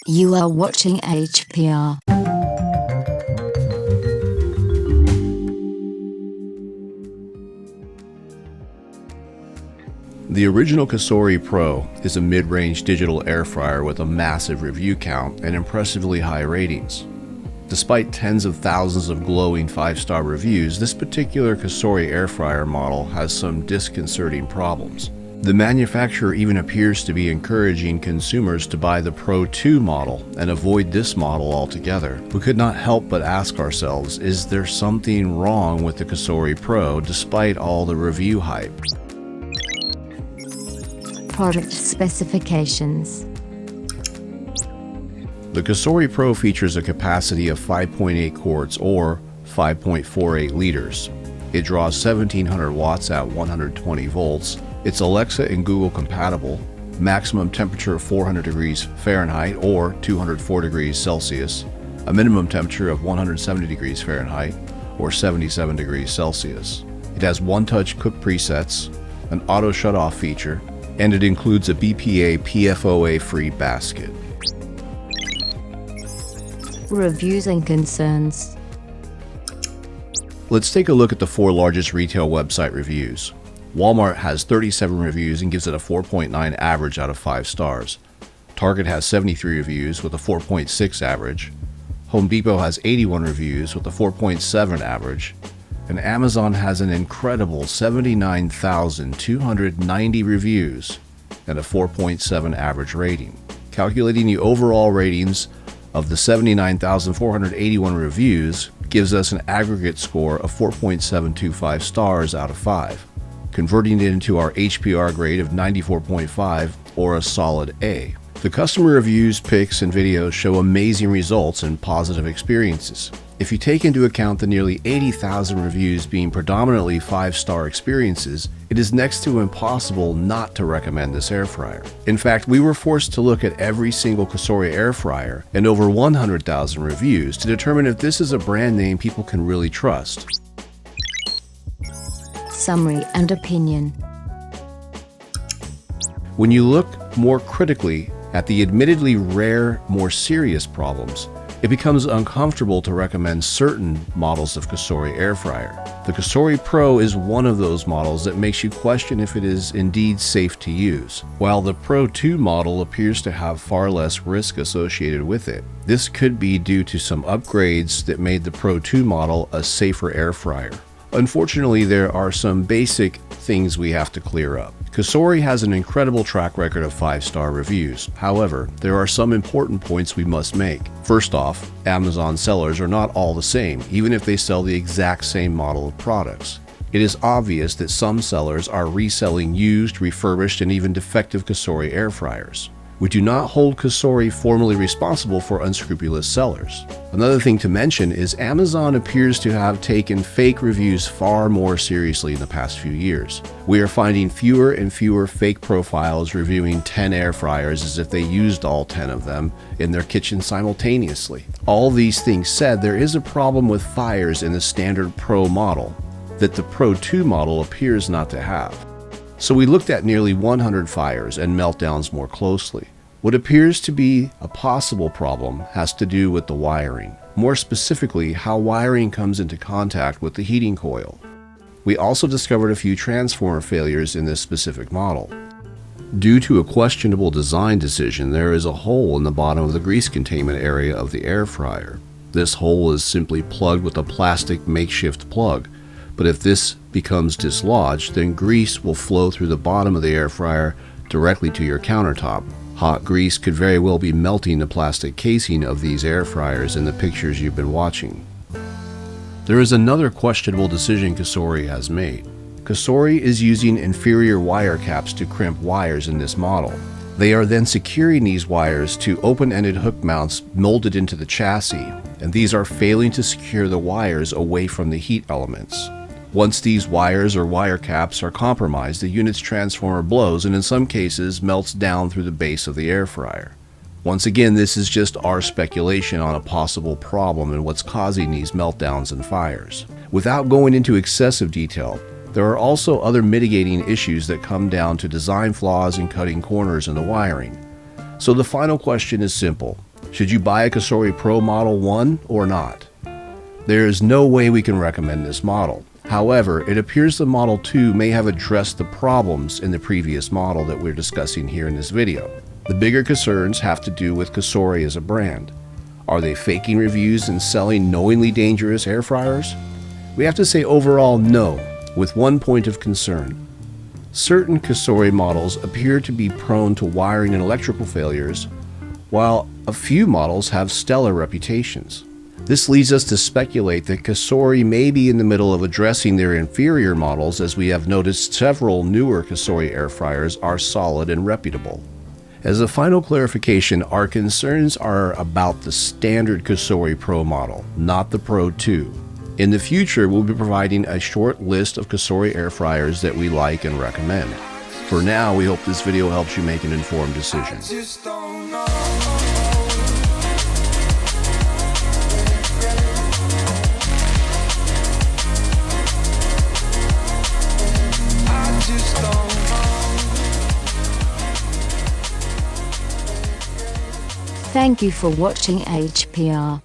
You are watching HPR. The original Cosori Pro is a mid-range digital air fryer with a massive review count and impressively high ratings. Despite tens of thousands of glowing 5-star reviews, this particular Cosori air fryer model has some disconcerting problems. The manufacturer even appears to be encouraging consumers to buy the Pro 2 model and avoid this model altogether. We could not help but ask ourselves, is there something wrong with the Cosori Pro despite all the review hype? Product specifications. The Cosori Pro features a capacity of 5.8 quarts or 5.48 liters. It draws 1700 watts at 120 volts. It's Alexa and Google compatible. Maximum temperature of 400 degrees Fahrenheit or 204 degrees Celsius. A minimum temperature of 170 degrees Fahrenheit or 77 degrees Celsius. It has one-touch cook presets, an auto-shutoff feature, and it includes a BPA PFOA-free basket. Reviews and concerns. Let's take a look at the 4 largest retail website reviews. Walmart has 37 reviews and gives it a 4.9 average out of 5 stars. Target has 73 reviews with a 4.6 average. Home Depot has 81 reviews with a 4.7 average. And Amazon has an incredible 79,290 reviews and a 4.7 average rating. Calculating the overall ratings of the 79,481 reviews gives us an aggregate score of 4.725 stars out of 5, converting it into our HPR grade of 94.5 or a solid A. The customer reviews, pics, and videos show amazing results and positive experiences. If you take into account the nearly 80,000 reviews being predominantly 5-star experiences, it is next to impossible not to recommend this air fryer. In fact, we were forced to look at every single Cosori air fryer and over 100,000 reviews to determine if this is a brand name people can really trust. Summary and opinion. When you look more critically at the admittedly rare, more serious problems, it becomes uncomfortable to recommend certain models of Cosori air fryer. The Cosori Pro is one of those models that makes you question if it is indeed safe to use. While the Pro 2 model appears to have far less risk associated with it, this could be due to some upgrades that made the Pro 2 model a safer air fryer. Unfortunately, there are some basic things we have to clear up. Cosori has an incredible track record of 5-star reviews. However, there are some important points we must make. First off, Amazon sellers are not all the same, even if they sell the exact same model of products. It is obvious that some sellers are reselling used, refurbished, and even defective Cosori air fryers. We do not hold Cosori formally responsible for unscrupulous sellers. Another thing to mention is Amazon appears to have taken fake reviews far more seriously in the past few years. We are finding fewer and fewer fake profiles reviewing 10 air fryers as if they used all 10 of them in their kitchen simultaneously. All these things said, there is a problem with fires in the standard Pro model that the Pro 2 model appears not to have. So we looked at nearly 100 fires and meltdowns more closely. What appears to be a possible problem has to do with the wiring. More specifically, how wiring comes into contact with the heating coil. We also discovered a few transformer failures in this specific model. Due to a questionable design decision, there is a hole in the bottom of the grease containment area of the air fryer. This hole is simply plugged with a plastic makeshift plug. But if this becomes dislodged, then grease will flow through the bottom of the air fryer directly to your countertop. Hot grease could very well be melting the plastic casing of these air fryers in the pictures you've been watching. There is another questionable decision Cosori has made. Cosori is using inferior wire caps to crimp wires in this model. They are then securing these wires to open-ended hook mounts molded into the chassis, and these are failing to secure the wires away from the heat elements. Once these wires or wire caps are compromised, the unit's transformer blows and in some cases melts down through the base of the air fryer. Once again, this is just our speculation on a possible problem and what's causing these meltdowns and fires. Without going into excessive detail, there are also other mitigating issues that come down to design flaws and cutting corners in the wiring. So the final question is simple. Should you buy a Cosori Pro Model 1 or not? There is no way we can recommend this model. However, it appears the Model 2 may have addressed the problems in the previous model that we're discussing here in this video. The bigger concerns have to do with Cosori as a brand. Are they faking reviews and selling knowingly dangerous air fryers? We have to say overall no, with one point of concern. Certain Cosori models appear to be prone to wiring and electrical failures, while a few models have stellar reputations. This leads us to speculate that Cosori may be in the middle of addressing their inferior models, as we have noticed several newer Cosori air fryers are solid and reputable. As a final clarification, our concerns are about the standard Cosori Pro model, not the Pro 2. In the future, we'll be providing a short list of Cosori air fryers that we like and recommend. For now, we hope this video helps you make an informed decision. Thank you for watching HPR.